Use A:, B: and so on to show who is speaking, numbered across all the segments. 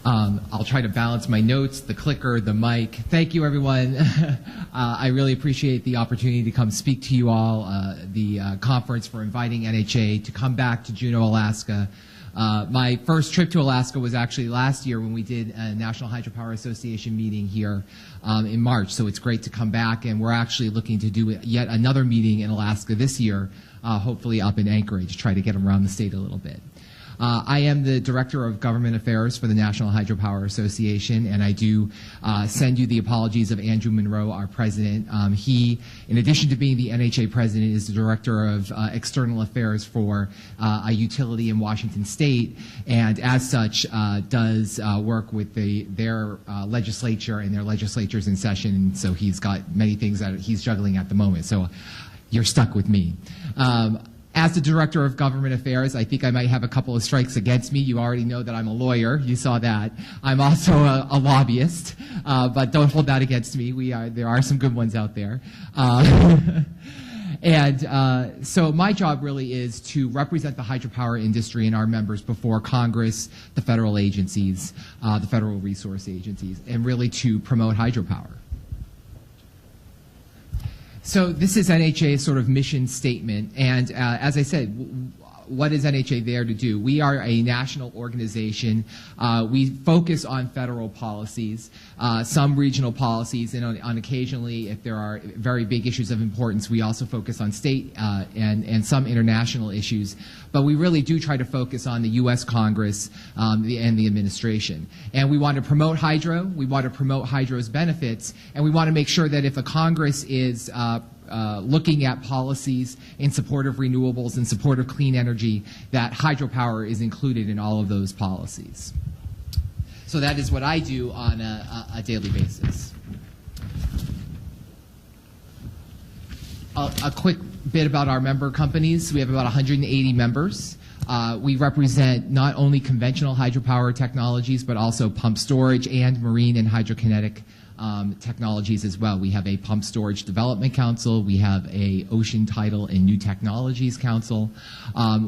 A: I'll try to balance my notes, the clicker, the mic. Thank you, everyone. I really appreciate the opportunity to come speak to you all, the conference for inviting NHA to come back to Juneau, Alaska. My first trip to Alaska was actually last year when we did a National Hydropower Association meeting here in March, so it's great to come back, and we're actually looking to do yet another meeting in Alaska this year, hopefully up in Anchorage, try to get around the state a little bit. I am the Director of Government Affairs for the National Hydropower Association, and I do send you the apologies of Andrew Monroe, our president. He, in addition to being the NHA president, is the Director of External Affairs for a utility in Washington State, and as such does work with their legislature, and their legislature's in session, and so he's got many things that he's juggling at the moment, so you're stuck with me. As the Director of Government Affairs, I think I might have a couple of strikes against me. You already know that I'm a lawyer. You saw that. I'm also a lobbyist, but don't hold that against me. There are some good ones out there. So my job really is to represent the hydropower industry and our members before Congress, the federal agencies, the federal resource agencies, and really to promote hydropower. So this is NHA's sort of mission statement, and as I said, what is NHA there to do? We are a national organization. We focus on federal policies, some regional policies, and on occasionally, if there are very big issues of importance, we also focus on state and some international issues. But we really do try to focus on the U.S. Congress and the administration. And we want to promote hydro. We want to promote hydro's benefits, and we want to make sure that if a Congress is looking at policies in support of renewables, in support of clean energy, that hydropower is included in all of those policies. So that is what I do on a daily basis. A quick bit about our member companies. We have about 180 members. We represent not only conventional hydropower technologies, but also pump storage and marine and hydrokinetic technologies as well. We have a Pump Storage Development Council. We have a Ocean Tidal and New Technologies Council.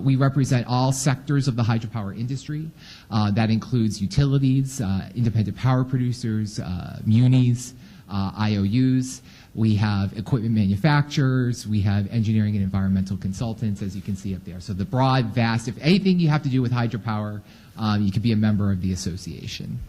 A: We represent all sectors of the hydropower industry. That includes utilities, independent power producers, munis, IOUs. We have equipment manufacturers. We have engineering and environmental consultants, as you can see up there. So the broad, vast, if anything you have to do with hydropower, you could be a member of the association.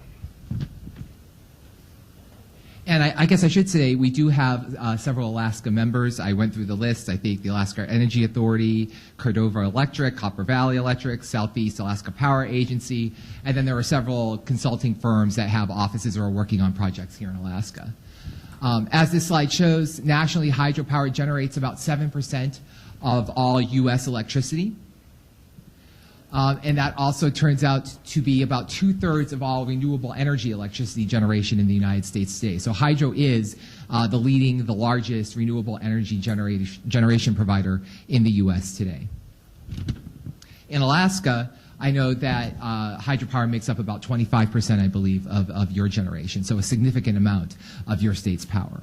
A: And I guess I should say we do have several Alaska members. I went through the list. I think the Alaska Energy Authority, Cordova Electric, Copper Valley Electric, Southeast Alaska Power Agency, and then there are several consulting firms that have offices or are working on projects here in Alaska. As this slide shows, nationally hydropower generates about 7% of all U.S. electricity. And that also turns out to be about 2/3 of all renewable energy electricity generation in the United States today. So hydro is the largest renewable energy generation provider in the U.S. today. In Alaska, I know that hydropower makes up about 25%, I believe, of your generation, so a significant amount of your state's power.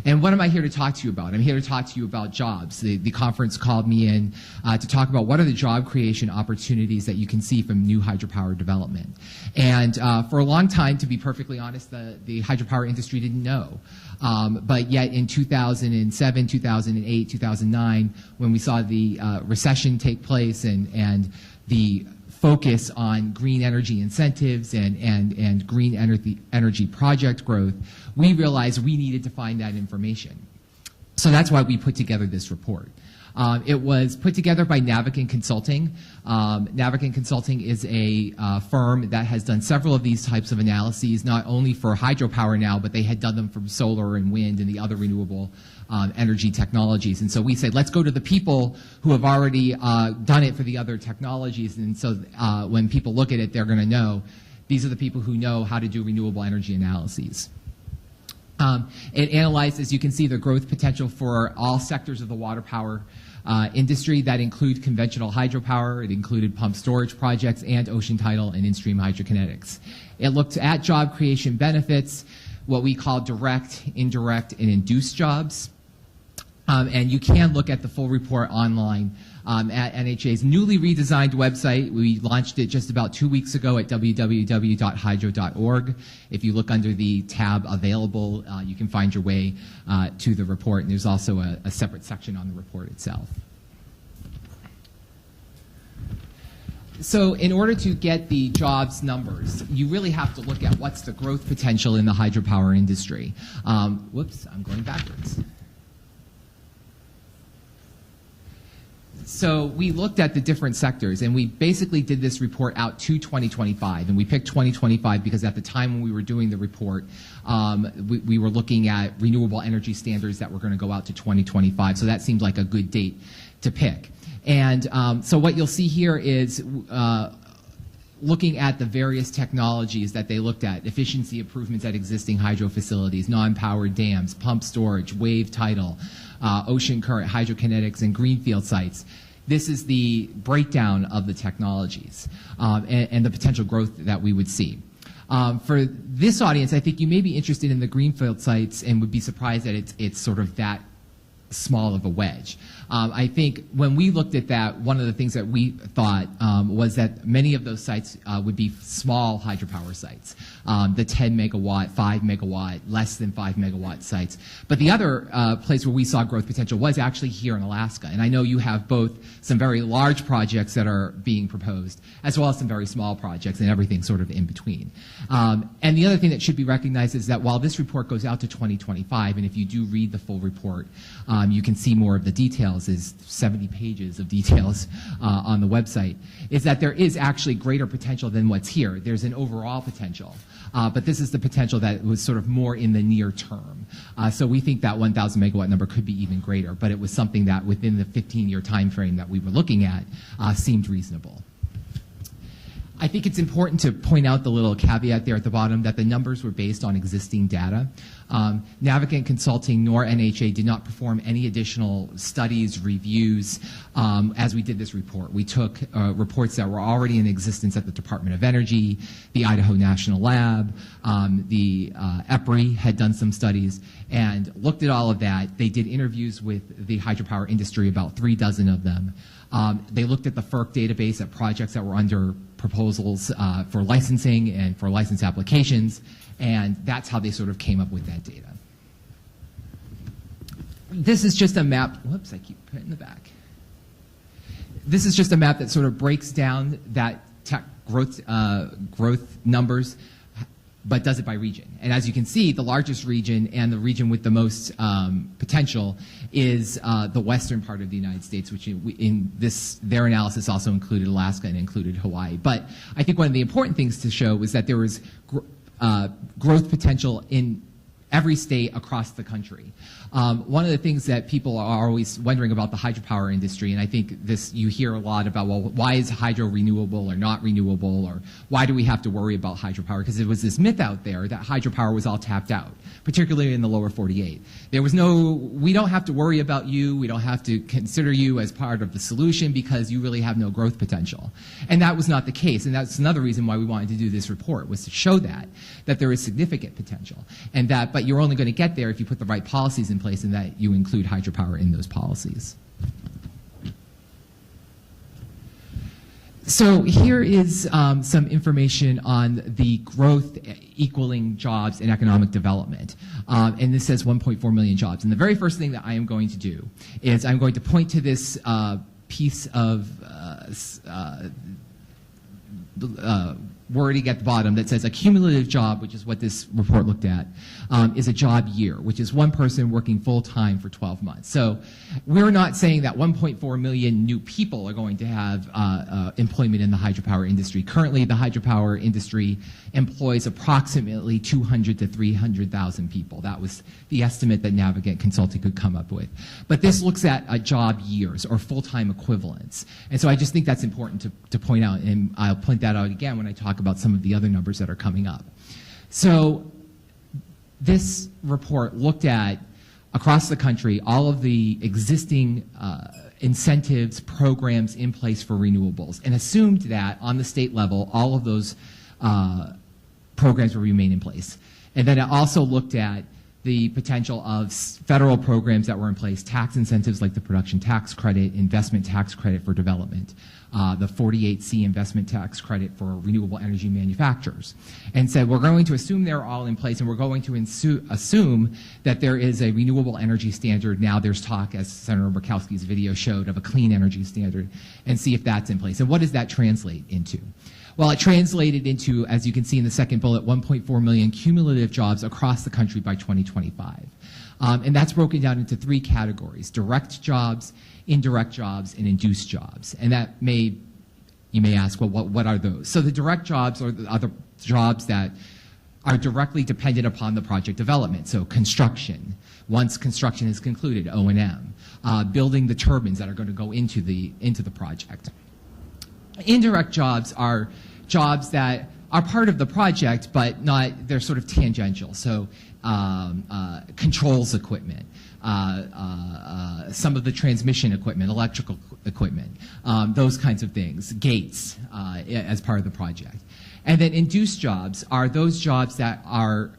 A: And what am I here to talk to you about? I'm here to talk to you about jobs. The conference called me in to talk about what are the job creation opportunities that you can see from new hydropower development. And for a long time, to be perfectly honest, the hydropower industry didn't know. But yet in 2007, 2008, 2009, when we saw the recession take place and the focus on green energy incentives and green energy project growth, we realized we needed to find that information. So that's why we put together this report. It was put together by Navigant Consulting. Navigant Consulting is a firm that has done several of these types of analyses, not only for hydropower now, but they had done them for solar and wind and the other renewable energy technologies. And so we said, let's go to the people who have already done it for the other technologies. And so when people look at it, they're going to know these are the people who know how to do renewable energy analyses. It analyzed, as you can see, the growth potential for all sectors of the water power industry that include conventional hydropower. It included pump storage projects and ocean tidal and in-stream hydrokinetics. It looked at job creation benefits, what we call direct, indirect, and induced jobs. And you can look at the full report online at NHA's newly redesigned website. We launched it just about 2 weeks ago at www.hydro.org. If you look under the tab Available, you can find your way to the report, and there's also a separate section on the report itself. So in order to get the jobs numbers, you really have to look at what's the growth potential in the hydropower industry. Whoops, I'm going backwards. So we looked at the different sectors, and we basically did this report out to 2025. And we picked 2025 because at the time when we were doing the report, we were looking at renewable energy standards that were going to go out to 2025. So that seemed like a good date to pick. And so what you'll see here is looking at the various technologies that they looked at: efficiency improvements at existing hydro facilities, non-powered dams, pump storage, wave tidal, ocean current, hydrokinetics, and greenfield sites. This is the breakdown of the technologies and the potential growth that we would see. For this audience, I think you may be interested in the greenfield sites and would be surprised that it's sort of that small of a wedge. I think when we looked at that, one of the things that we thought was that many of those sites would be small hydropower sites, the 10 megawatt, 5 megawatt, less than 5 megawatt sites. But the other place where we saw growth potential was actually here in Alaska. And I know you have both some very large projects that are being proposed, as well as some very small projects and everything sort of in between. And the other thing that should be recognized is that while this report goes out to 2025, and if you do read the full report, you can see more of the details, is 70 pages of details on the website, is that there is actually greater potential than what's here. There's an overall potential, but this is the potential that was sort of more in the near term. So we think that 1,000 megawatt number could be even greater, but it was something that within the 15-year time frame that we were looking at seemed reasonable. I think it's important to point out the little caveat there at the bottom that the numbers were based on existing data. Navigant Consulting nor NHA did not perform any additional studies, reviews, as we did this report. We took reports that were already in existence at the Department of Energy, the Idaho National Lab, the EPRI had done some studies, and looked at all of that. They did interviews with the hydropower industry, about 36 of them. They looked at the FERC database at projects that were under proposals for licensing and for license applications, and that's how they sort of came up with that data. This is just a map. Whoops, I keep putting it in the back. This is just a map that sort of breaks down that tech growth numbers, but does it by region. And as you can see, the largest region and the region with the most potential is the western part of the United States, which in their analysis also included Alaska and included Hawaii. But I think one of the important things to show was that there was growth potential in every state across the country. One of the things that people are always wondering about the hydropower industry, and I think this you hear a lot about, well, why is hydro renewable or not renewable, or why do we have to worry about hydropower? Because there was this myth out there that hydropower was all tapped out, particularly in the lower 48. There was no, we don't have to worry about you, we don't have to consider you as part of the solution because you really have no growth potential. And that was not the case, and that's another reason why we wanted to do this report, was to show that there is significant potential, and that, but you're only going to get there if you put the right policies in place and that you include hydropower in those policies. So here is some information on the growth equaling jobs and economic development. And this says 1.4 million jobs. And the very first thing that I am going to do is I'm going to point to this piece of wording at the bottom that says a cumulative job, which is what this report looked at, is a job year, which is one person working full-time for 12 months. So we're not saying that 1.4 million new people are going to have employment in the hydropower industry. Currently, the hydropower industry employs approximately 200 to 300,000 people. That was the estimate that Navigant Consulting could come up with. But this looks at job years or full-time equivalents. And so I just think that's important to point out, and I'll point that out again when I talk about some of the other numbers that are coming up. So this report looked at, across the country, all of the existing incentives, programs in place for renewables, and assumed that on the state level, all of those programs will remain in place. And then it also looked at the potential of federal programs that were in place, tax incentives like the production tax credit, investment tax credit for development, the 48C investment tax credit for renewable energy manufacturers, and said we're going to assume they're all in place and we're going to assume that there is a renewable energy standard. Now there's talk, as Senator Murkowski's video showed, of a clean energy standard, and see if that's in place. And what does that translate into? Well, it translated into, as you can see in the second bullet, 1.4 million cumulative jobs across the country by 2025. And that's broken down into three categories: direct jobs, indirect jobs, and induced jobs. And you may ask, well, what are those? So the direct jobs are the jobs that are directly dependent upon the project development. So construction, once construction is concluded, O&M, building the turbines that are going to go into the project. Indirect jobs are jobs that are part of the project, but they're sort of tangential. So controls equipment, some of the transmission equipment, electrical equipment, those kinds of things, gates as part of the project. And then induced jobs are those jobs that are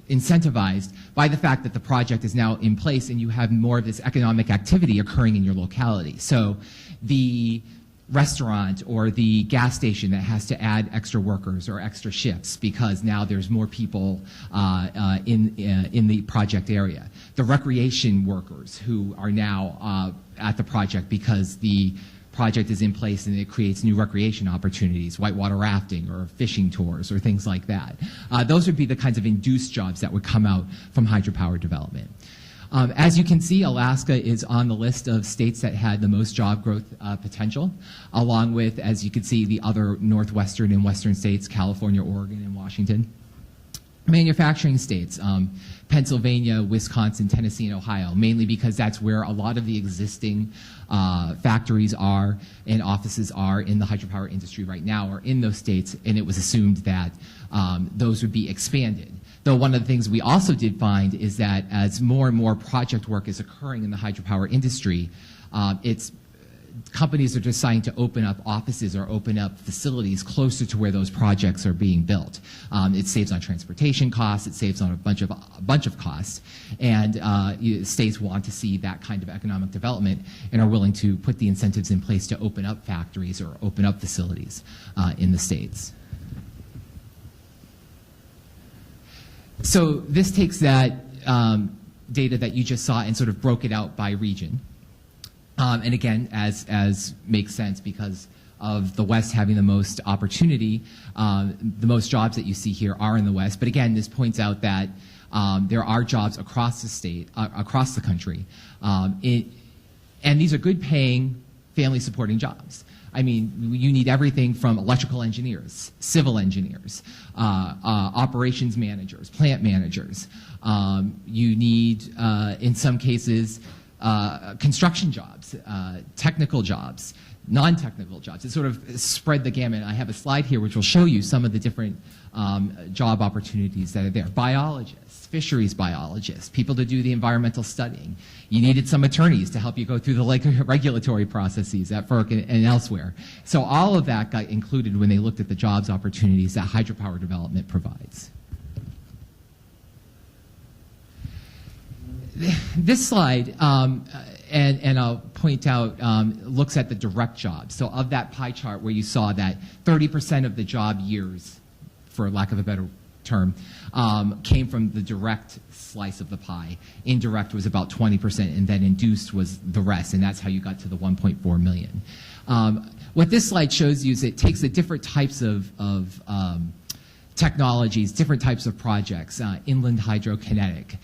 A: incentivized by the fact that the project is now in place and you have more of this economic activity occurring in your locality. So the restaurant or the gas station that has to add extra workers or extra shifts because now there's more people in the project area. The recreation workers who are now at the project because the project is in place and it creates new recreation opportunities, whitewater rafting or fishing tours or things like that. Those would be the kinds of induced jobs that would come out from hydropower development. As you can see, Alaska is on the list of states that had the most job growth potential, along with, as you can see, the other northwestern and western states, California, Oregon, and Washington. Manufacturing states, Pennsylvania, Wisconsin, Tennessee, and Ohio, mainly because that's where a lot of the existing factories are and offices are in the hydropower industry right now, are in those states, and it was assumed that those would be expanded. Though one of the things we also did find is that as more and more project work is occurring in the hydropower industry, companies are deciding to open up offices or open up facilities closer to where those projects are being built. It saves on transportation costs, it saves on a bunch of costs, and states want to see that kind of economic development and are willing to put the incentives in place to open up factories or open up facilities in the states. So this takes that data that you just saw and sort of broke it out by region. And again, as makes sense because of the West having the most opportunity, the most jobs that you see here are in the West. But again, this points out that there are jobs across the state, across the country. And these are good paying, family supporting jobs. I mean, you need everything from electrical engineers, civil engineers, operations managers, plant managers. You need, in some cases, construction jobs, technical jobs, non-technical jobs. It sort of spread the gamut. I have a slide here which will show you some of the different job opportunities that are there. Biologists, fisheries biologists, people to do the environmental studying. You needed some attorneys to help you go through the regulatory processes at FERC and elsewhere. So all of that got included when they looked at the jobs opportunities that hydropower development provides. This slide, and I'll point out, looks at the direct jobs. So of that pie chart where you saw that 30% of the job years, for lack of a better term, came from the direct slice of the pie. Indirect was about 20%, and then induced was the rest, and that's how you got to the 1.4 million. What this slide shows you is it takes the different types of technologies, different types of projects, inland hydrokinetic,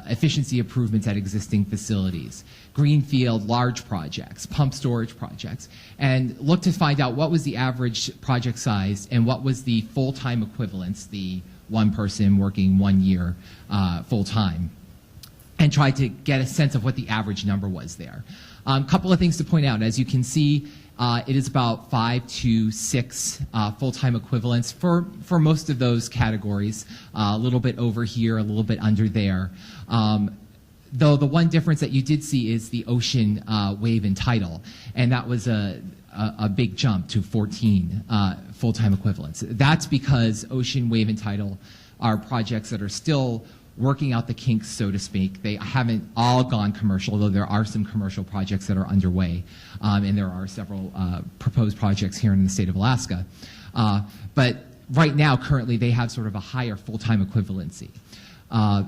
A: efficiency improvements at existing facilities, greenfield large projects, pump storage projects, and look to find out what was the average project size and what was the full-time equivalence, the one person working 1 year full-time, and try to get a sense of what the average number was there. A couple of things to point out. As you can see, it is about 5 to 6 full-time equivalents for most of those categories, a little bit over here, a little bit under there. Though the one difference that you did see is the ocean, wave, and tidal, and that was a big jump to 14 full-time equivalents. That's because ocean, wave, and tidal are projects that are still working out the kinks, so to speak. They haven't all gone commercial, though there are some commercial projects that are underway, and there are several proposed projects here in the state of Alaska. But right now, currently, they have sort of a higher full-time equivalency.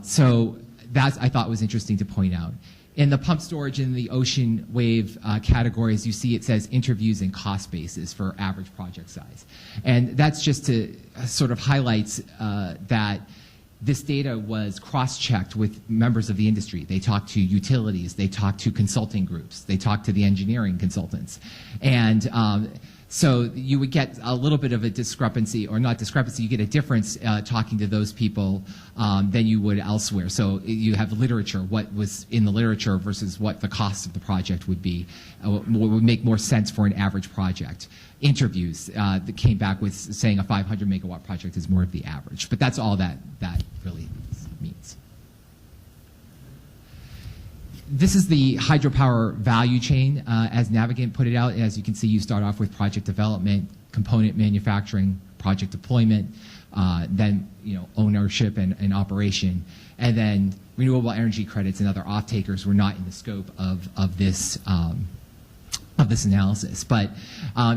A: So that I thought was interesting to point out. In the pump storage and the ocean wave categories, you see it says interviews and cost basis for average project size. And that's just to sort of highlights that this data was cross-checked with members of the industry. They talked to utilities, they talked to consulting groups, they talked to the engineering consultants. And so you would get a little bit of a discrepancy, or not discrepancy, you get a difference talking to those people than you would elsewhere. So you have literature, what was in the literature versus what the cost of the project would be, what would make more sense for an average project. Interviews that came back with saying a 500 megawatt project is more of the average, but that's all that really means. This is the hydropower value chain as Navigant put it out. As you can see, you start off with project development, component manufacturing, project deployment, then ownership and operation, and then renewable energy credits and other off-takers were not in the scope of this analysis. But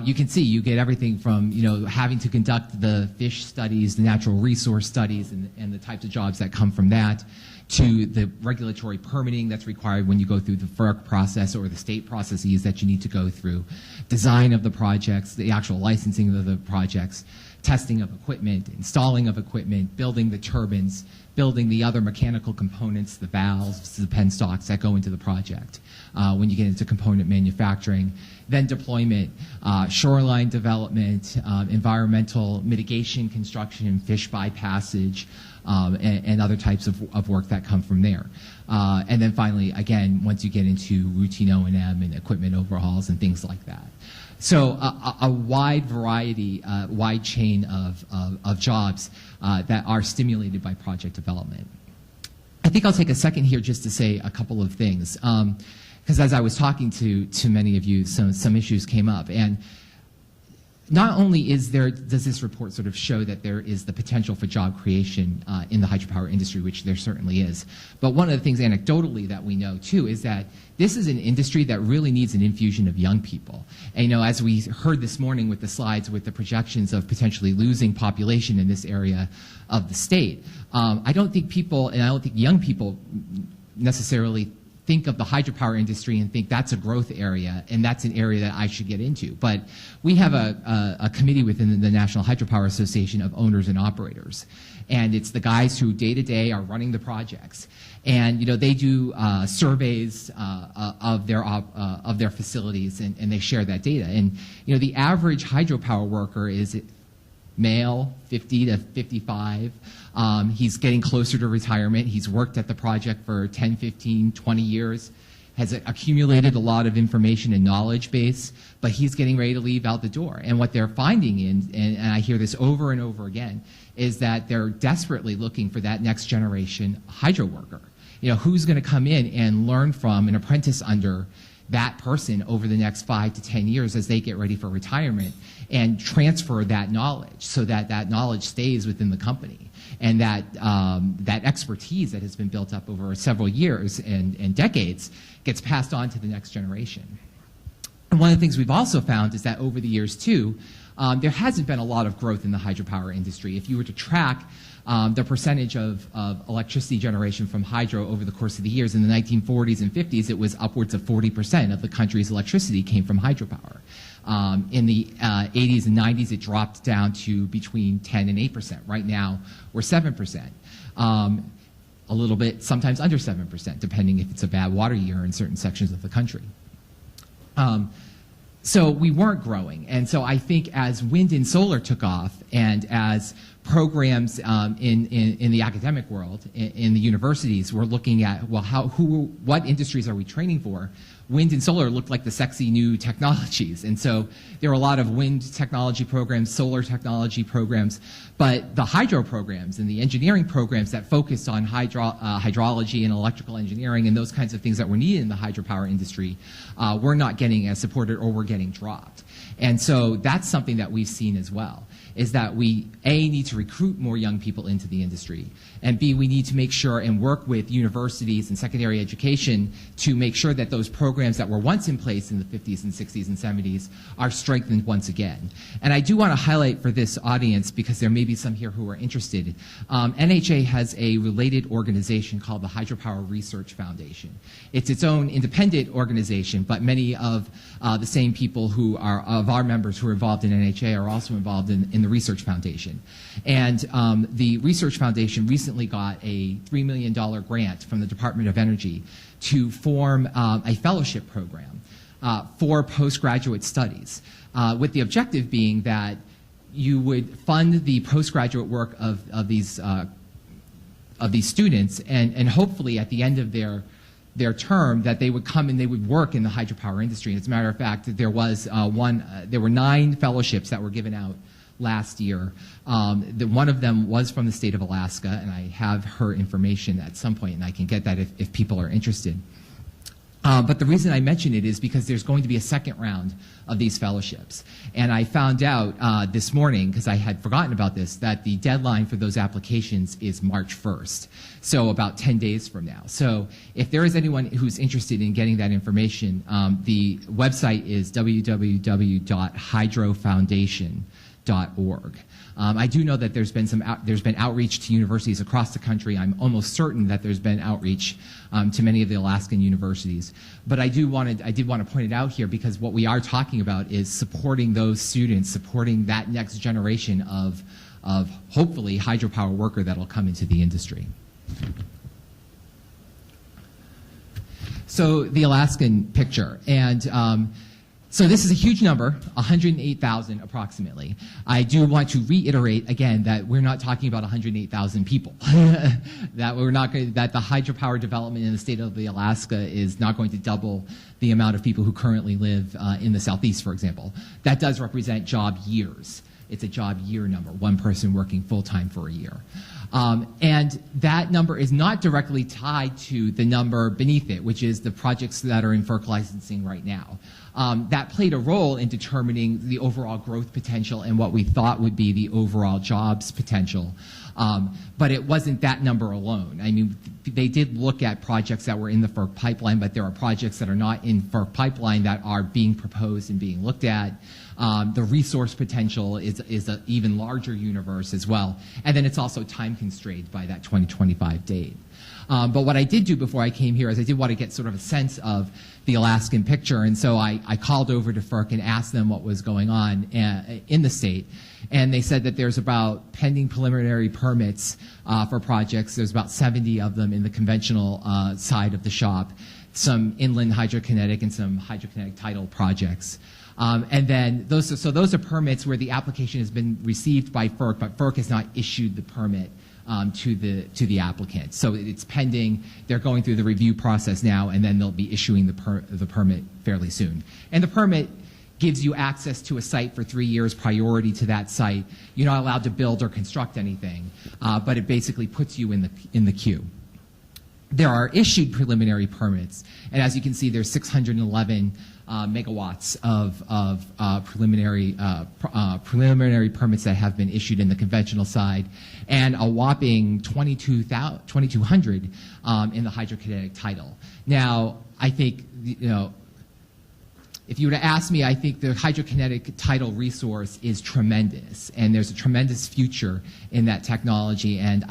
A: you can see you get everything from having to conduct the fish studies, the natural resource studies, and the types of jobs that come from that, to the regulatory permitting that's required when you go through the FERC process or the state processes that you need to go through, design of the projects, the actual licensing of the projects, testing of equipment, installing of equipment, building the turbines, building the other mechanical components, the valves, the penstocks that go into the project. When you get into component manufacturing, then deployment, shoreline development, environmental mitigation, construction, fish bypassage, and other types of work that come from there. And then finally, again, once you get into routine O&M and equipment overhauls and things like that. So a wide variety, wide chain of jobs that are stimulated by project development. I think I'll take a second here just to say a couple of things. Because as I was talking to many of you, some issues came up. And not only does this report sort of show that there is the potential for job creation in the hydropower industry, which there certainly is, but one of the things anecdotally that we know too is that this is an industry that really needs an infusion of young people. And as we heard this morning with the slides with the projections of potentially losing population in this area of the state, I don't think people, and I don't think young people necessarily think of the hydropower industry and think that's a growth area and that's an area that I should get into. But we have a committee within the National Hydropower Association of owners and operators. And it's the guys who day to day are running the projects. And they do surveys of their facilities and they share that data. And the average hydropower worker is male, 50 to 55. He's getting closer to retirement. He's worked at the project for 10, 15, 20 years, has accumulated a lot of information and knowledge base, but he's getting ready to leave out the door. And what they're finding, and I hear this over and over again, is that they're desperately looking for that next generation hydro worker. Who's going to come in and learn from an apprentice under that person over the next 5 to 10 years as they get ready for retirement and transfer that knowledge so that that knowledge stays within the company and that that expertise that has been built up over several years and decades gets passed on to the next generation. And one of the things we've also found is that over the years too, there hasn't been a lot of growth in the hydropower industry. If you were to track the percentage of electricity generation from hydro over the course of the years, in the 1940s and 50s, it was upwards of 40% of the country's electricity came from hydropower. In the 80s and 90s, it dropped down to between 10 and 8%. Right now, we're 7%. A little bit, sometimes under 7%, depending if it's a bad water year in certain sections of the country. So we weren't growing. And so I think as wind and solar took off and as programs in the academic world, in the universities, were looking at, well, what industries are we training for? Wind and solar looked like the sexy new technologies. And so there were a lot of wind technology programs, solar technology programs, but the hydro programs and the engineering programs that focused on hydrology and electrical engineering and those kinds of things that were needed in the hydropower industry were not getting as supported or were getting dropped. And so that's something that we've seen as well, is that we, A, need to recruit more young people into the industry. And B, we need to make sure and work with universities and secondary education to make sure that those programs that were once in place in the 50s and 60s and 70s are strengthened once again. And I do want to highlight for this audience, because there may be some here who are interested, NHA has a related organization called the Hydropower Research Foundation. It's its own independent organization, but many of the same people who are of our members who are involved in NHA are also involved in the Research Foundation. And the Research Foundation recently got a $3 million grant from the Department of Energy to form a fellowship program for postgraduate studies, with the objective being that you would fund the postgraduate work of these students, and hopefully at the end of their term that they would come and they would work in the hydropower industry. As a matter of fact, there were 9 fellowships that were given out last year. One of them was from the state of Alaska, and I have her information at some point, and I can get that if people are interested. But the reason I mention it is because there's going to be a second round of these fellowships. And I found out this morning, because I had forgotten about this, that the deadline for those applications is March 1st, so about 10 days from now. So if there is anyone who's interested in getting that information, the website is www.hydrofoundation.org. I do know that there's been outreach to universities across the country. I'm almost certain that there's been outreach to many of the Alaskan universities. But I did want to point it out here, because what we are talking about is supporting those students, supporting that next generation of hopefully hydropower worker that will come into the industry. So the Alaskan picture, and so this is a huge number, 108,000 approximately. I do want to reiterate again that we're not talking about 108,000 people. that the hydropower development in the state of Alaska is not going to double the amount of people who currently live in the southeast, for example. That does represent job years. It's a job year number, one person working full-time for a year. And that number is not directly tied to the number beneath it, which is the projects that are in FERC licensing right now. That played a role in determining the overall growth potential and what we thought would be the overall jobs potential. But it wasn't that number alone. I mean, they did look at projects that were in the FERC pipeline, but there are projects that are not in FERC pipeline that are being proposed and being looked at. The resource potential is an even larger universe as well. And then it's also time constrained by that 2025 date. But what I did do before I came here is I did want to get sort of a sense of the Alaskan picture, and so I called over to FERC and asked them what was going on in the state. And they said that there's about pending preliminary permits for projects. There's about 70 of them in the conventional side of the shop, some inland hydrokinetic and some hydrokinetic tidal projects. And then those are permits where the application has been received by FERC, but FERC has not issued the permit to the applicant. So it's pending. They're going through the review process now, and then they'll be issuing the permit fairly soon. And the permit gives you access to a site for 3 years, priority to that site. You're not allowed to build or construct anything, but it basically puts you in the queue. There are issued preliminary permits, and as you can see, there's 611 megawatts of preliminary permits that have been issued in the conventional side, and a whopping 2,200 in the hydrokinetic tidal. Now, I think, if you were to ask me, I think the hydrokinetic tidal resource is tremendous, and there's a tremendous future in that technology, and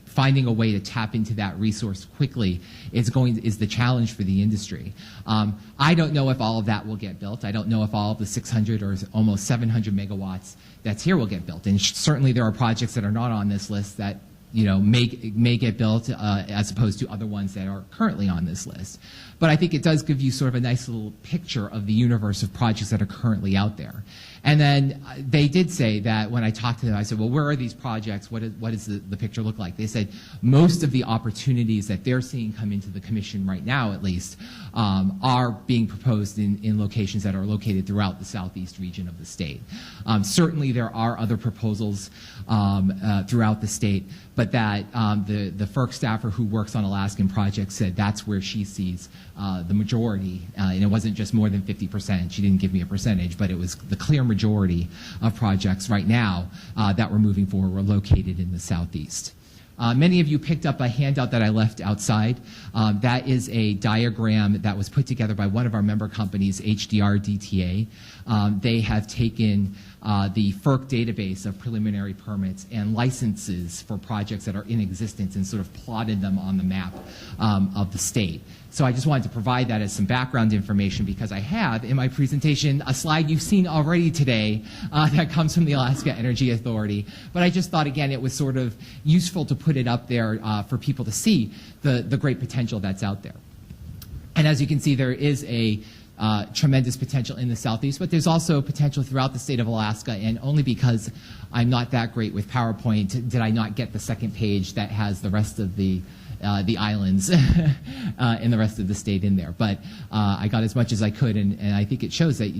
A: finding a way to tap into that resource quickly is the challenge for the industry. I don't know if all of that will get built. I don't know if all of the 600 or almost 700 megawatts that's here will get built. And certainly there are projects that are not on this list that may get built as opposed to other ones that are currently on this list. But I think it does give you sort of a nice little picture of the universe of projects that are currently out there. And then they did say that when I talked to them, I said, well, where are these projects? What does the picture look like? They said most of the opportunities that they're seeing come into the commission right now, at least, are being proposed in locations that are located throughout the southeast region of the state. Certainly there are other proposals throughout the state, but that the FERC staffer who works on Alaskan projects said that's where she sees the majority, and it wasn't just more than 50%. She didn't give me a percentage, but it was the clear majority of projects right now that we're moving forward were located in the Southeast. Many of you picked up a handout that I left outside. That is a diagram that was put together by one of our member companies, HDR DTA. They have taken the FERC database of preliminary permits and licenses for projects that are in existence and sort of plotted them on the map of the state. So I just wanted to provide that as some background information because I have in my presentation a slide you've seen already today that comes from the Alaska Energy Authority. But I just thought, again, it was sort of useful to put it up there for people to see the great potential that's out there. And as you can see, there is a tremendous potential in the Southeast, but there's also potential throughout the state of Alaska, and only because I'm not that great with PowerPoint did I not get the second page that has the rest of the islands and the rest of the state in there. But I got as much as I could, and I think it shows that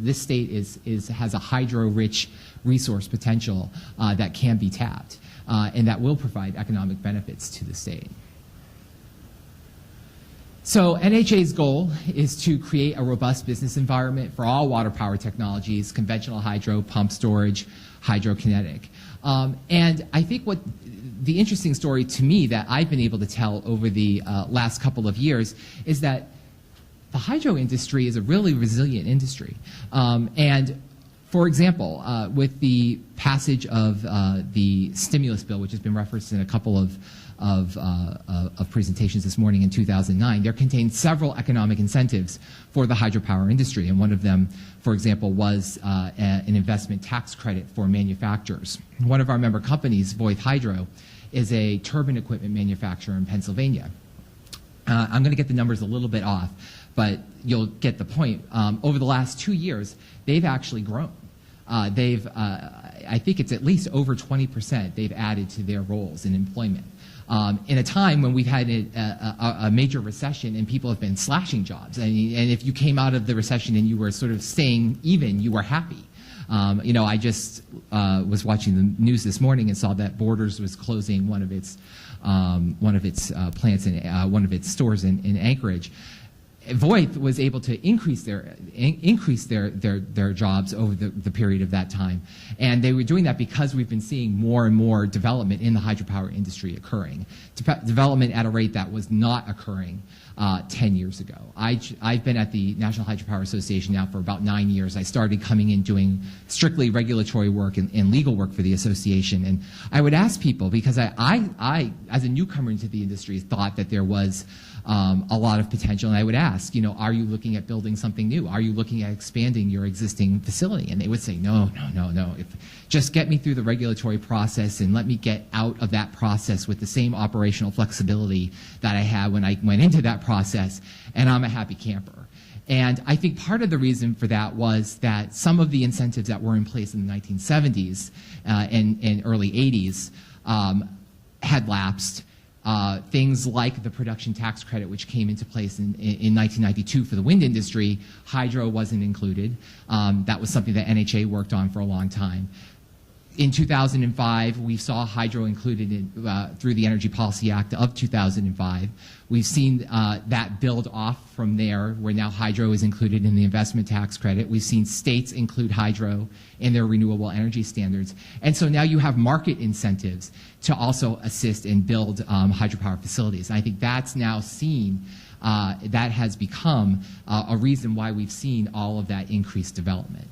A: this state has a hydro-rich resource potential that can be tapped and that will provide economic benefits to the state. So NHA's goal is to create a robust business environment for all water power technologies, conventional hydro, pump storage, hydrokinetic. And I think what the interesting story to me that I've been able to tell over the last couple of years is that the hydro industry is a really resilient industry. And for example, with the passage of the stimulus bill, which has been referenced in a couple of presentations this morning in 2009, there contained several economic incentives for the hydropower industry. And one of them, for example, was an investment tax credit for manufacturers. One of our member companies, Voith Hydro, is a turbine equipment manufacturer in Pennsylvania. I'm going to get the numbers a little bit off, but you'll get the point. Over the last 2 years, they've actually grown. I think it's at least over 20% they've added to their roles in employment. In a time when we've had a major recession and people have been slashing jobs. And if you came out of the recession and you were sort of staying even, you were happy. I just was watching the news this morning and saw that Borders was closing one of its plants in one of its stores in Anchorage. Voith was able to increase their jobs over the period of that time, and they were doing that because we've been seeing more and more development in the hydropower industry occurring. Development at a rate that was not occurring 10 years ago. I've been at the National Hydropower Association now for about 9 years. I started coming in doing strictly regulatory work and legal work for the association, and I would ask people, because I as a newcomer into the industry, thought that there was a lot of potential, and I would ask, are you looking at building something new? Are you looking at expanding your existing facility? And they would say, no. Just get me through the regulatory process and let me get out of that process with the same operational flexibility that I had when I went into that process, and I'm a happy camper. And I think part of the reason for that was that some of the incentives that were in place in the 1970s and early 80s had lapsed. Things like the production tax credit, which came into place in 1992 for the wind industry, hydro wasn't included. That was something that NHA worked on for a long time. In 2005, we saw hydro included through the Energy Policy Act of 2005. We've seen that build off from there, where now hydro is included in the investment tax credit. We've seen states include hydro in their renewable energy standards. And so now you have market incentives to also assist and build hydropower facilities. And I think that's now seen, that has become a reason why we've seen all of that increased development.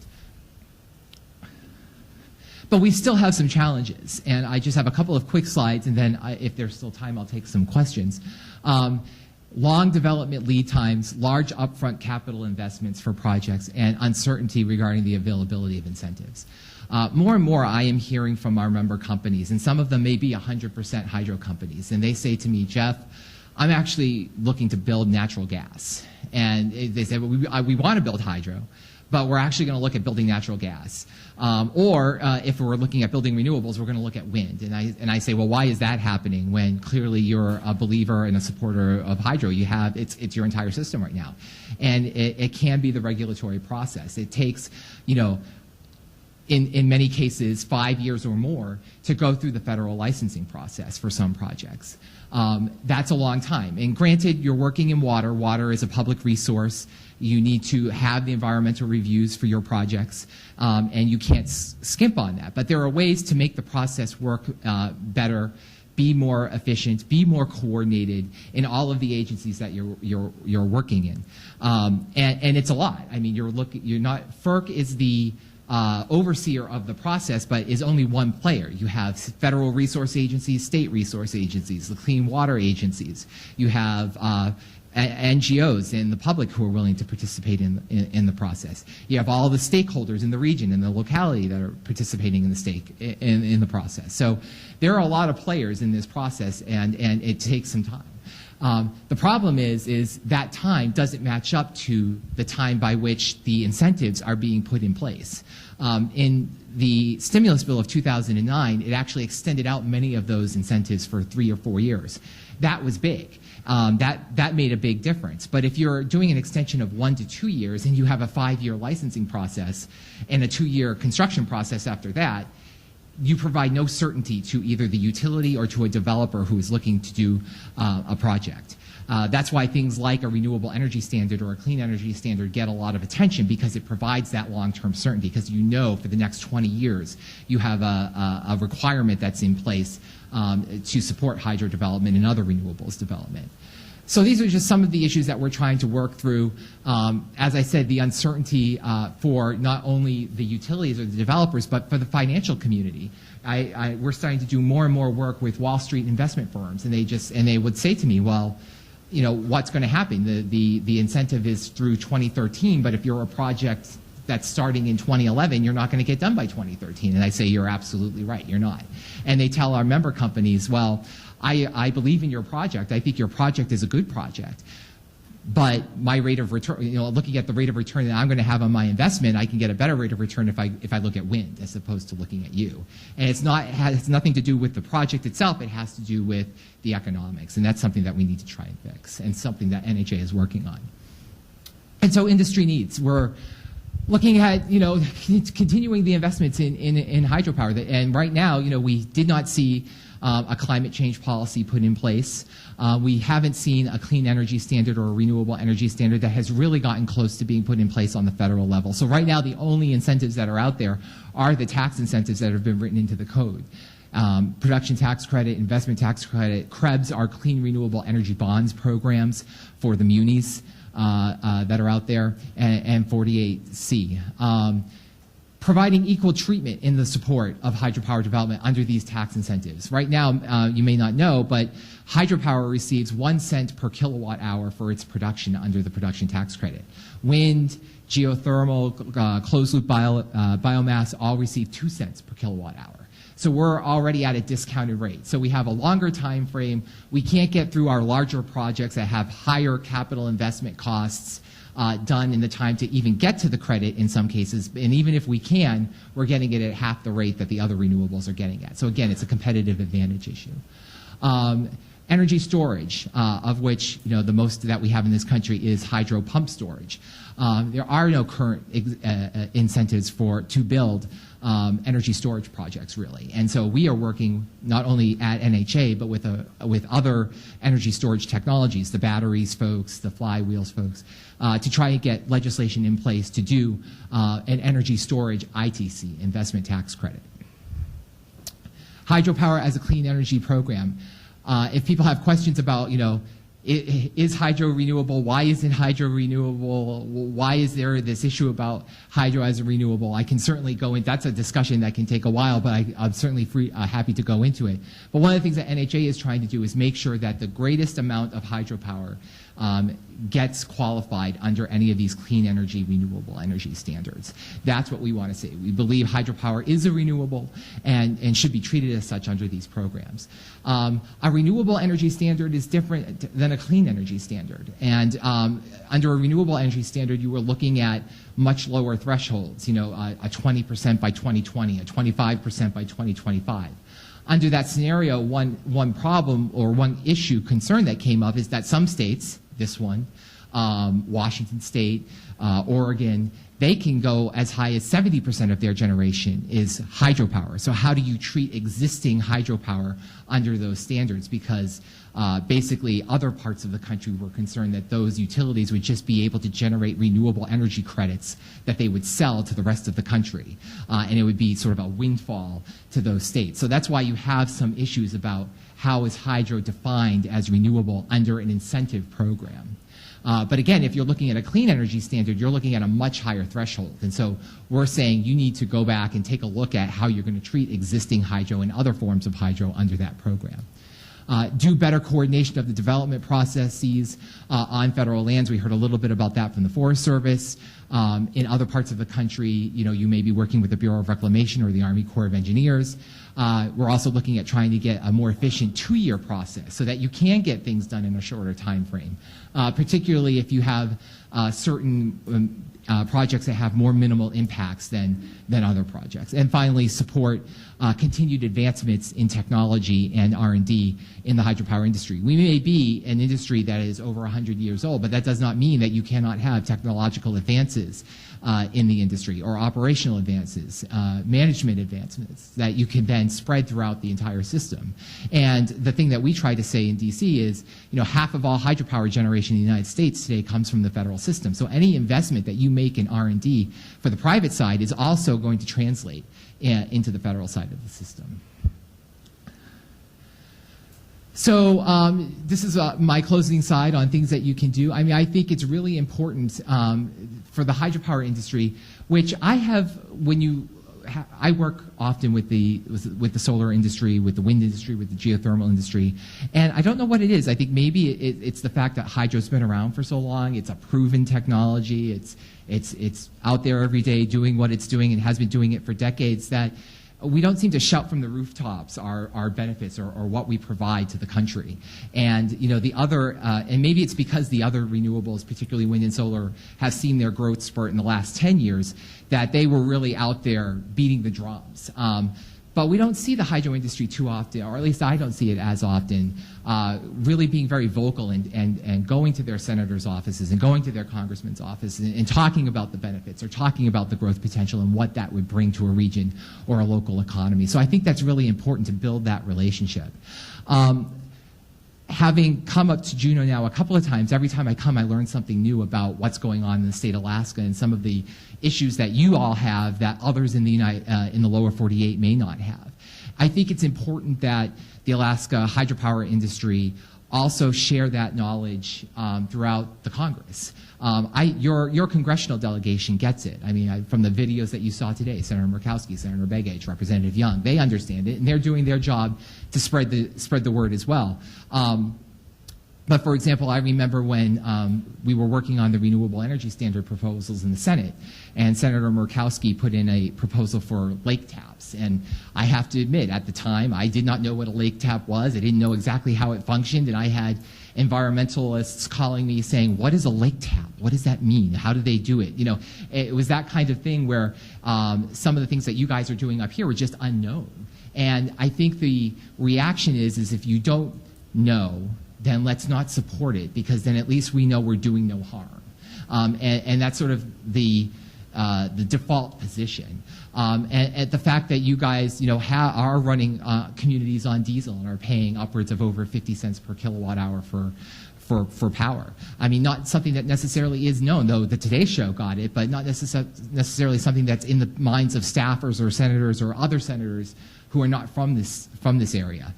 A: But we still have some challenges, and I just have a couple of quick slides, and then if there's still time, I'll take some questions. Long development lead times, large upfront capital investments for projects, and uncertainty regarding the availability of incentives. More and more I am hearing from our member companies, and some of them may be 100% hydro companies, and they say to me, Jeff, I'm actually looking to build natural gas. And they say, well, we want to build hydro, but we're actually going to look at building natural gas. Or if we're looking at building renewables, we're going to look at wind. And I say, well, why is that happening when clearly you're a believer and a supporter of hydro? It's your entire system right now. And it can be the regulatory process. It takes, in many cases 5 years or more to go through the federal licensing process for some projects. That's a long time. And granted, you're working in water. Water is a public resource. You need to have the environmental reviews for your projects, and you can't skimp on that. But there are ways to make the process work better, be more efficient, be more coordinated in all of the agencies that you're working in. And it's a lot. I mean, FERC is the overseer of the process, but is only one player. You have federal resource agencies, state resource agencies, the clean water agencies. You have NGOs and the public who are willing to participate in the process. You have all the stakeholders in the region and the locality that are participating in the process. So there are a lot of players in this process, and it takes some time. The problem is that time doesn't match up to the time by which the incentives are being put in place. In the stimulus bill of 2009, it actually extended out many of those incentives for 3 or 4 years. That was big. That made a big difference. But if you're doing an extension of 1 to 2 years and you have a 5-year licensing process and a 2-year construction process after that, you provide no certainty to either the utility or to a developer who is looking to do a project. That's why things like a renewable energy standard or a clean energy standard get a lot of attention, because it provides that long-term certainty, because you know for the next 20 years you have a requirement that's in place to support hydro development and other renewables development. So these are just some of the issues that we're trying to work through. As I said, the uncertainty for not only the utilities or the developers, but for the financial community. We're starting to do more and more work with Wall Street investment firms, and they would say to me, well, you know, what's going to happen? The incentive is through 2013, but if you're a project that's starting in 2011, you're not going to get done by 2013. And I say, you're absolutely right, you're not. And they tell our member companies, well, I believe in your project. I think your project is a good project. But my rate of return, you know, looking at the rate of return that I'm going to have on my investment, I can get a better rate of return if I look at wind as opposed to looking at you. And it has nothing to do with the project itself. It has to do with the economics. And that's something that we need to try and fix, and something that NHA is working on. And so industry needs. We're looking at, you know, continuing the investments in hydropower. And right now, you know, we did not see a climate change policy put in place. We haven't seen a clean energy standard or a renewable energy standard that has really gotten close to being put in place on the federal level. So right now, the only incentives that are out there are the tax incentives that have been written into the code. Production tax credit, investment tax credit, CREBs are clean renewable energy bonds programs for the munis that are out there, and 48C. Providing equal treatment in the support of hydropower development under these tax incentives. Right now, you may not know, but hydropower receives 1 cent per kilowatt hour for its production under the production tax credit. Wind, geothermal, closed-loop biomass all receive 2 cents per kilowatt hour. So we're already at a discounted rate. So we have a longer time frame. We can't get through our larger projects that have higher capital investment costs done in the time to even get to the credit in some cases. And even if we can, we're getting it at half the rate that the other renewables are getting at. So again, it's a competitive advantage issue. Energy storage, of which, you know, the most that we have in this country is hydro pump storage. There are no current incentives to build energy storage projects, really. And so we are working not only at NHA, but with other energy storage technologies, the batteries folks, the flywheels folks, to try and get legislation in place to do an energy storage ITC, investment tax credit. Hydropower as a clean energy program. If people have questions about, you know, is hydro renewable? Why isn't hydro renewable? Why is there this issue about hydro as a renewable? I can certainly go in. That's a discussion that can take a while, but I'm certainly happy to go into it. But one of the things that NHA is trying to do is make sure that the greatest amount of hydropower gets qualified under any of these clean energy, renewable energy standards. That's what we want to see. We believe hydropower is a renewable and should be treated as such under these programs. A renewable energy standard is different than a clean energy standard. And under a renewable energy standard, you were looking at much lower thresholds, you know, a 20% by 2020, a 25% by 2025. Under that scenario, one problem or one issue, concern that came up is that some states, this one, Washington State, Oregon, they can go as high as 70% of their generation is hydropower. So how do you treat existing hydropower under those standards? Because basically other parts of the country were concerned that those utilities would just be able to generate renewable energy credits that they would sell to the rest of the country. And it would be sort of a windfall to those states. So that's why you have some issues about how is hydro defined as renewable under an incentive program. But again, if you're looking at a clean energy standard, you're looking at a much higher threshold. And so we're saying you need to go back and take a look at how you're going to treat existing hydro and other forms of hydro under that program. Do better coordination of the development processes on federal lands. We heard a little bit about that from the Forest Service. In other parts of the country, you may be working with the Bureau of Reclamation or the Army Corps of Engineers. We're also looking at trying to get a more efficient 2-year process so that you can get things done in a shorter time frame, particularly if you have certain projects that have more minimal impacts than other projects. And finally, support continued advancements in technology and R&D in the hydropower industry. We may be an industry that is over 100 years old, but that does not mean that you cannot have technological advances in the industry or operational advances, management advancements that you can then spread throughout the entire system. And the thing that we try to say in DC is, half of all hydropower generation in the United States today comes from the federal system. So any investment that you make in R&D for the private side is also going to translate into the federal side of the system. So this is my closing slide on things that you can do. I mean, I think it's really important for the hydropower industry, which I have, I work often with the solar industry, with the wind industry, with the geothermal industry, and I don't know what it is. I think maybe it's the fact that hydro's been around for so long. It's a proven technology. It's out there every day doing what it's doing and has been doing it for decades, that we don't seem to shout from the rooftops our benefits or what we provide to the country. And the other, and maybe it's because the other renewables, particularly wind and solar, have seen their growth spurt in the last 10 years, that they were really out there beating the drums. But we don't see the hydro industry too often, or at least I don't see it as often, really being very vocal and going to their senators' offices and going to their congressmen's offices and talking about the benefits or talking about the growth potential and what that would bring to a region or a local economy. So I think that's really important to build that relationship. Having come up to Juneau now a couple of times, every time I come, I learn something new about what's going on in the state of Alaska and some of the issues that you all have that others in the lower 48 may not have. I think it's important that the Alaska hydropower industry also share that knowledge throughout the Congress. Your congressional delegation gets it. I mean, from the videos that you saw today, Senator Murkowski, Senator Begich, Representative Young, they understand it, and they're doing their job to spread the word as well. But for example, I remember when we were working on the renewable energy standard proposals in the Senate, and Senator Murkowski put in a proposal for lake taps. And I have to admit, at the time, I did not know what a lake tap was. I didn't know exactly how it functioned, and I had environmentalists calling me saying, what is a lake tap? What does that mean? How do they do it? It was that kind of thing where some of the things that you guys are doing up here were just unknown. And I think the reaction is if you don't know, then let's not support it, because then at least we know we're doing no harm. And that's sort of the default position. And the fact that you guys, are running communities on diesel and are paying upwards of over 50 cents per kilowatt hour for power. I mean, not something that necessarily is known, though the Today Show got it, but not necessarily something that's in the minds of staffers or senators or other senators who are not from this area.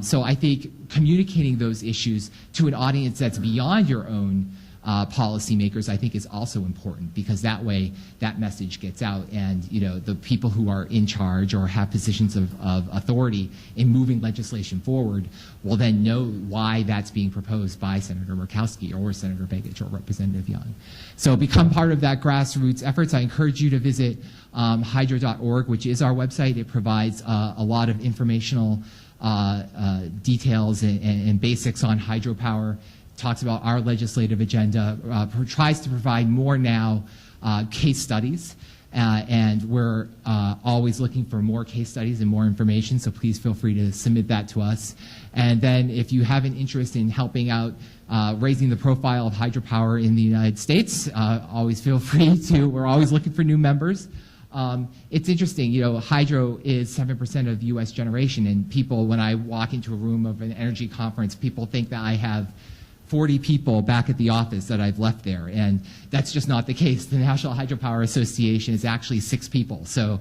A: So I think communicating those issues to an audience that's beyond your own policymakers, I think, is also important, because that way that message gets out, and the people who are in charge or have positions of authority in moving legislation forward will then know why that's being proposed by Senator Murkowski or Senator Begich or Representative Young. So become part of that grassroots efforts. I encourage you to visit hydro.org, which is our website. It provides a lot of informational details and basics on hydropower. Talks about our legislative agenda, tries to provide more now case studies And we're always looking for more case studies and more information, so please feel free to submit that to us. And then if you have an interest in helping out raising the profile of hydropower in the United States, always feel free to. We're always looking for new members. It's interesting, hydro is 7% of U.S. generation, and people, when I walk into a room of an energy conference, people think that I have 40 people back at the office that I've left there, and that's just not the case. The National Hydropower Association is actually 6 people, so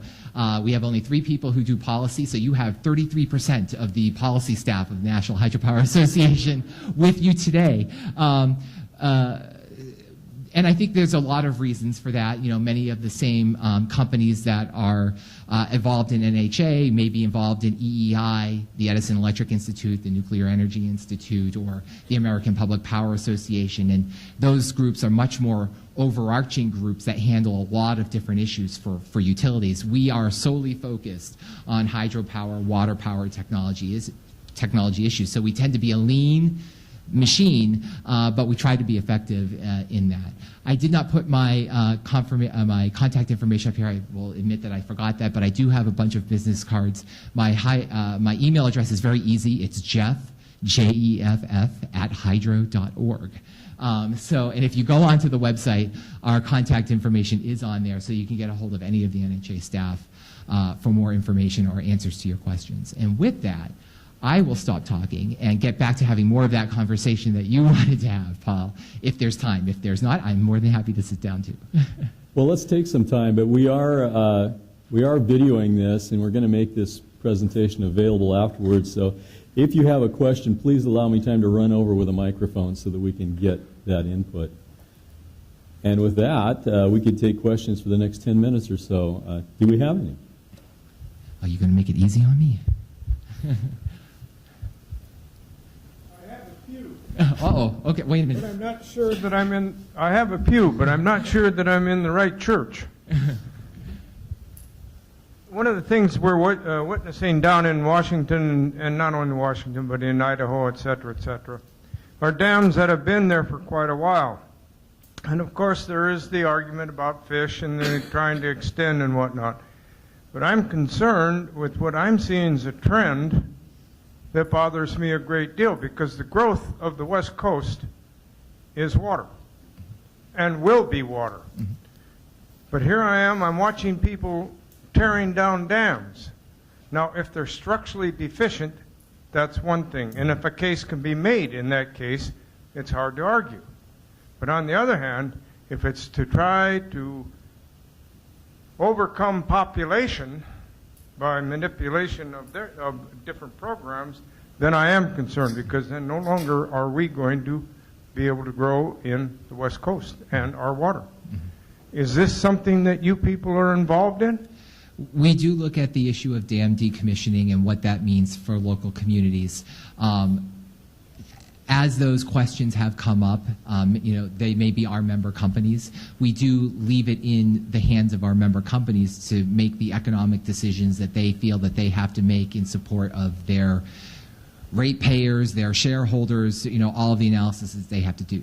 A: we have only 3 people who do policy, so you have 33% of the policy staff of the National Hydropower Association with you today. And I think there's a lot of reasons for that. Many of the same companies that are involved in NHA may be involved in EEI, the Edison Electric Institute, the Nuclear Energy Institute, or the American Public Power Association. And those groups are much more overarching groups that handle a lot of different issues for utilities. We are solely focused on hydropower, water power technology issues. So we tend to be a lean machine, but we try to be effective in that. I did not put my my contact information up here. I will admit that I forgot that, but I do have a bunch of business cards. My email address is very easy. It's Jeff, Jeff, @hydro.org. And if you go onto the website, our contact information is on there, so you can get a hold of any of the NHA staff for more information or answers to your questions. And with that, I will stop talking and get back to having more of that conversation that you wanted to have, Paul, if there's time. If there's not, I'm more than happy to sit down too.
B: Well, let's take some time, but we are videoing this, and we're going to make this presentation available afterwards. So if you have a question, please allow me time to run over with a microphone so that we can get that input. And with that, we could take questions for the next 10 minutes or so. Do we have any?
A: Are you going to make it easy on me? Uh-oh. Okay, wait a minute.
C: But I'm not sure that I have a pew, but I'm not sure that I'm in the right church. One of the things we're witnessing down in Washington, and not only Washington, but in Idaho, et cetera, are dams that have been there for quite a while. And of course, there is the argument about fish and they're trying to extend and whatnot. But I'm concerned with what I'm seeing as a trend that bothers me a great deal, because the growth of the West Coast is water and will be water. Mm-hmm. But here I am, I'm watching people tearing down dams. Now, if they're structurally deficient, that's one thing. And if a case can be made in that case, it's hard to argue. But on the other hand, if it's to try to overcome population by manipulation of different programs, then I am concerned, because then no longer are we going to be able to grow in the West Coast and our water. Mm-hmm. Is this something that you people are involved in?
A: We do look at the issue of dam decommissioning and what that means for local communities. As those questions have come up, they may be our member companies. We do leave it in the hands of our member companies to make the economic decisions that they feel that they have to make in support of their ratepayers, their shareholders, all of the analysis that they have to do.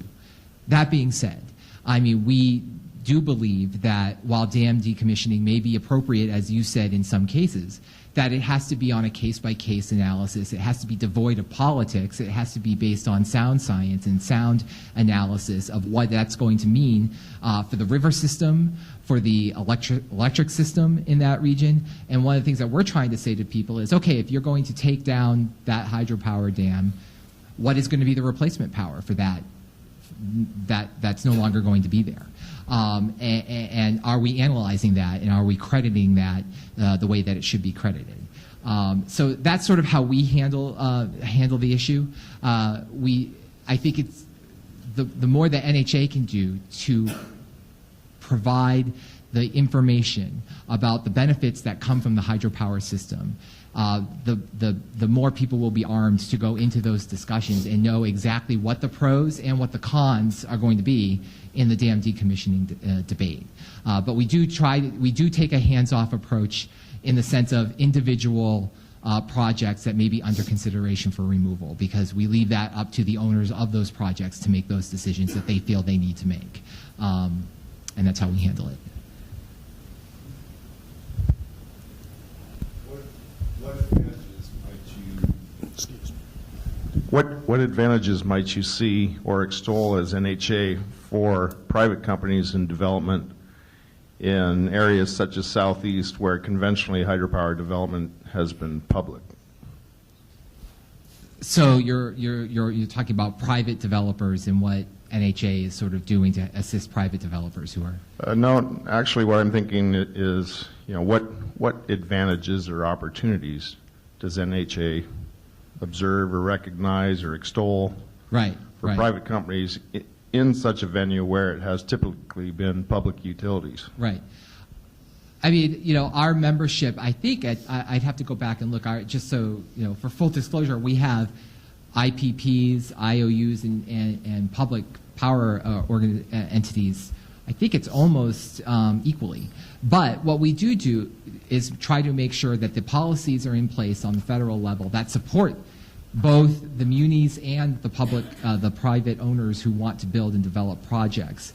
A: That being said, we do believe that while dam decommissioning may be appropriate, as you said, in some cases, that it has to be on a case-by-case analysis. It has to be devoid of politics. It has to be based on sound science and sound analysis of what that's going to mean for the river system, for the electric system in that region. And one of the things that we're trying to say to people is, okay, if you're going to take down that hydropower dam, what is going to be the replacement power for that? That's no longer going to be there. And are we analyzing that, and are we crediting that the way that it should be credited? So that's sort of how we handle the issue. I think it's the more that NHA can do to provide the information about the benefits that come from the hydropower system, the more people will be armed to go into those discussions and know exactly what the pros and what the cons are going to be in the dam decommissioning debate. But we do take a hands-off approach in the sense of individual projects that may be under consideration for removal, because we leave that up to the owners of those projects to make those decisions that they feel they need to make. And that's how we handle it.
D: What advantages might you see or extol as NHA for private companies in development in areas such as Southeast where conventionally hydropower development has been public?
A: So you're talking about private developers and what NHA is sort of doing to assist private developers who are.
D: No, actually, what I'm thinking is, what advantages or opportunities does NHA observe or recognize or extol
A: for
D: private companies in such a venue where it has typically been public utilities?
A: Right. I mean, our membership, I think I'd have to go back and look, just so, for full disclosure, we have IPPs, IOUs, and public power entities. I think it's almost equally. But what we do is try to make sure that the policies are in place on the federal level that support both the munis and the private owners who want to build and develop projects.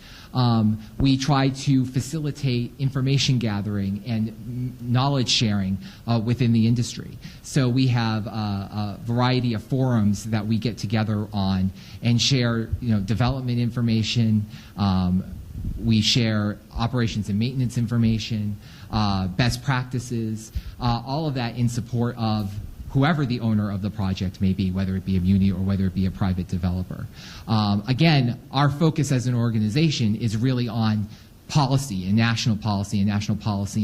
A: We try to facilitate information gathering and knowledge sharing within the industry. So we have a variety of forums that we get together on and share, development information. We share operations and maintenance information, best practices, all of that in support of whoever the owner of the project may be, whether it be a muni or whether it be a private developer. Again, our focus as an organization is really on policy and national policy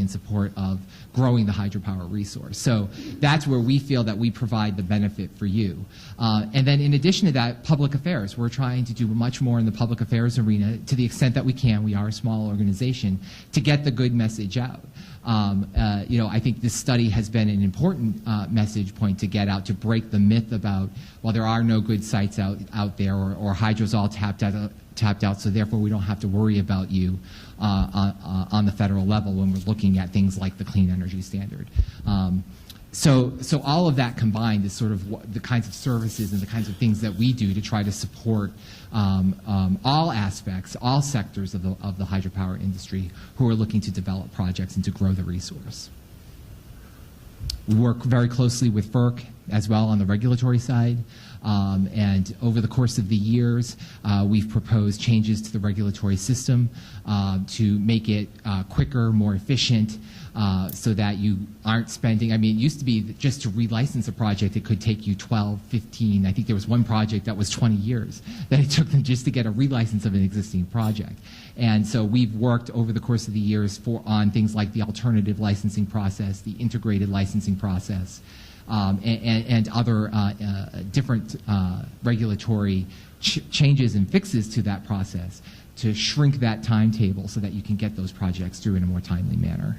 A: in support of growing the hydropower resource. So that's where we feel that we provide the benefit for you. And then in addition to that, public affairs. We're trying to do much more in the public affairs arena to the extent that we can. We are a small organization to get the good message out. I think this study has been an important message point to get out, to break the myth about, well, there are no good sites out there, or hydro's all tapped out, so therefore we don't have to worry about you on the federal level when we're looking at things like the Clean Energy Standard. So all of that combined is sort of the kinds of services and the kinds of things that we do to try to support all aspects, all sectors of the hydropower industry who are looking to develop projects and to grow the resource. We work very closely with FERC as well on the regulatory side. And over the course of the years, we've proposed changes to the regulatory system to make it quicker, more efficient, so that you aren't spending, it used to be that just to relicense a project, it could take you 12, 15, I think there was one project that was 20 years that it took them just to get a relicense of an existing project. And so we've worked over the course of the years on things like the alternative licensing process, the integrated licensing process, and other different regulatory changes and fixes to that process to shrink that timetable so that you can get those projects through in a more timely manner.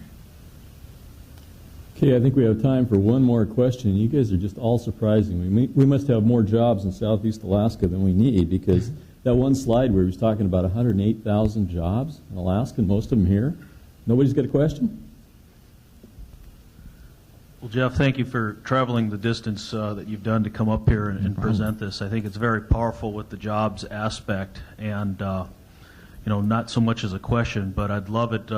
B: Okay, I think we have time for one more question. You guys are just all surprising. We must have more jobs in Southeast Alaska than we need, because that one slide where he was talking about 108,000 jobs in Alaska, and most of them here. Nobody's got a question?
E: Well, Jeff, thank you for traveling the distance that you've done to come up here and present this. I think it's very powerful with the jobs aspect, and not so much as a question, but I'd love it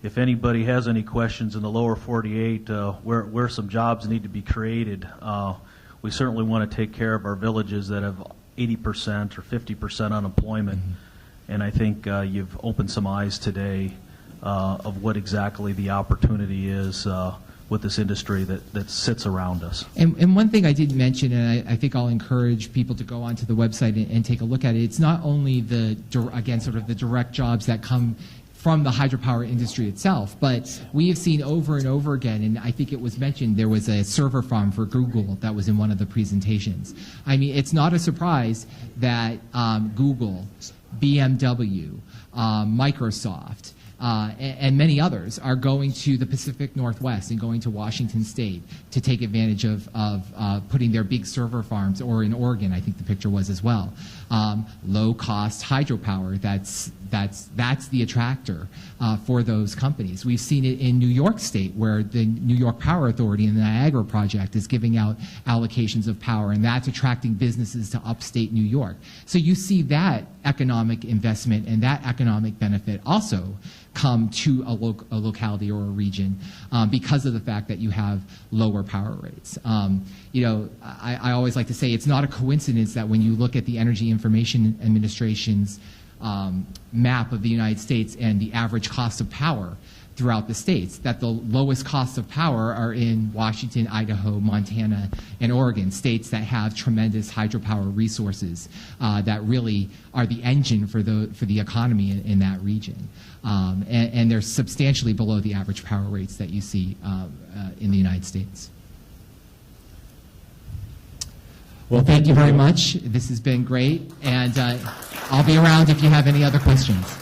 E: if anybody has any questions in the lower 48 where some jobs need to be created. We certainly want to take care of our villages that have 80% or 50% unemployment, and I think you've opened some eyes today of what exactly the opportunity is with this industry that sits around us.
A: And one thing I didn't mention, and I think I'll encourage people to go onto the website and take a look at it, it's not only the direct jobs that come from the hydropower industry itself, but we have seen over and over again, and I think it was mentioned, there was a server farm for Google that was in one of the presentations. It's not a surprise that Google, BMW, Microsoft, and many others are going to the Pacific Northwest and going to Washington State to take advantage of putting their big server farms, or in Oregon, I think the picture was as well. Low-cost hydropower, that's the attractor for those companies. We've seen it in New York State, where the New York Power Authority and the Niagara Project is giving out allocations of power, and that's attracting businesses to upstate New York. So you see that economic investment and that economic benefit also come to a locality or a region because of the fact that you have lower power rates. I always like to say it's not a coincidence that when you look at the Energy Information Administration's map of the United States and the average cost of power throughout the states, that the lowest costs of power are in Washington, Idaho, Montana, and Oregon, states that have tremendous hydropower resources that really are the engine for the economy in that region. And they're substantially below the average power rates that you see in the United States. Well, thank you very much. This has been great, and I'll be around if you have any other questions.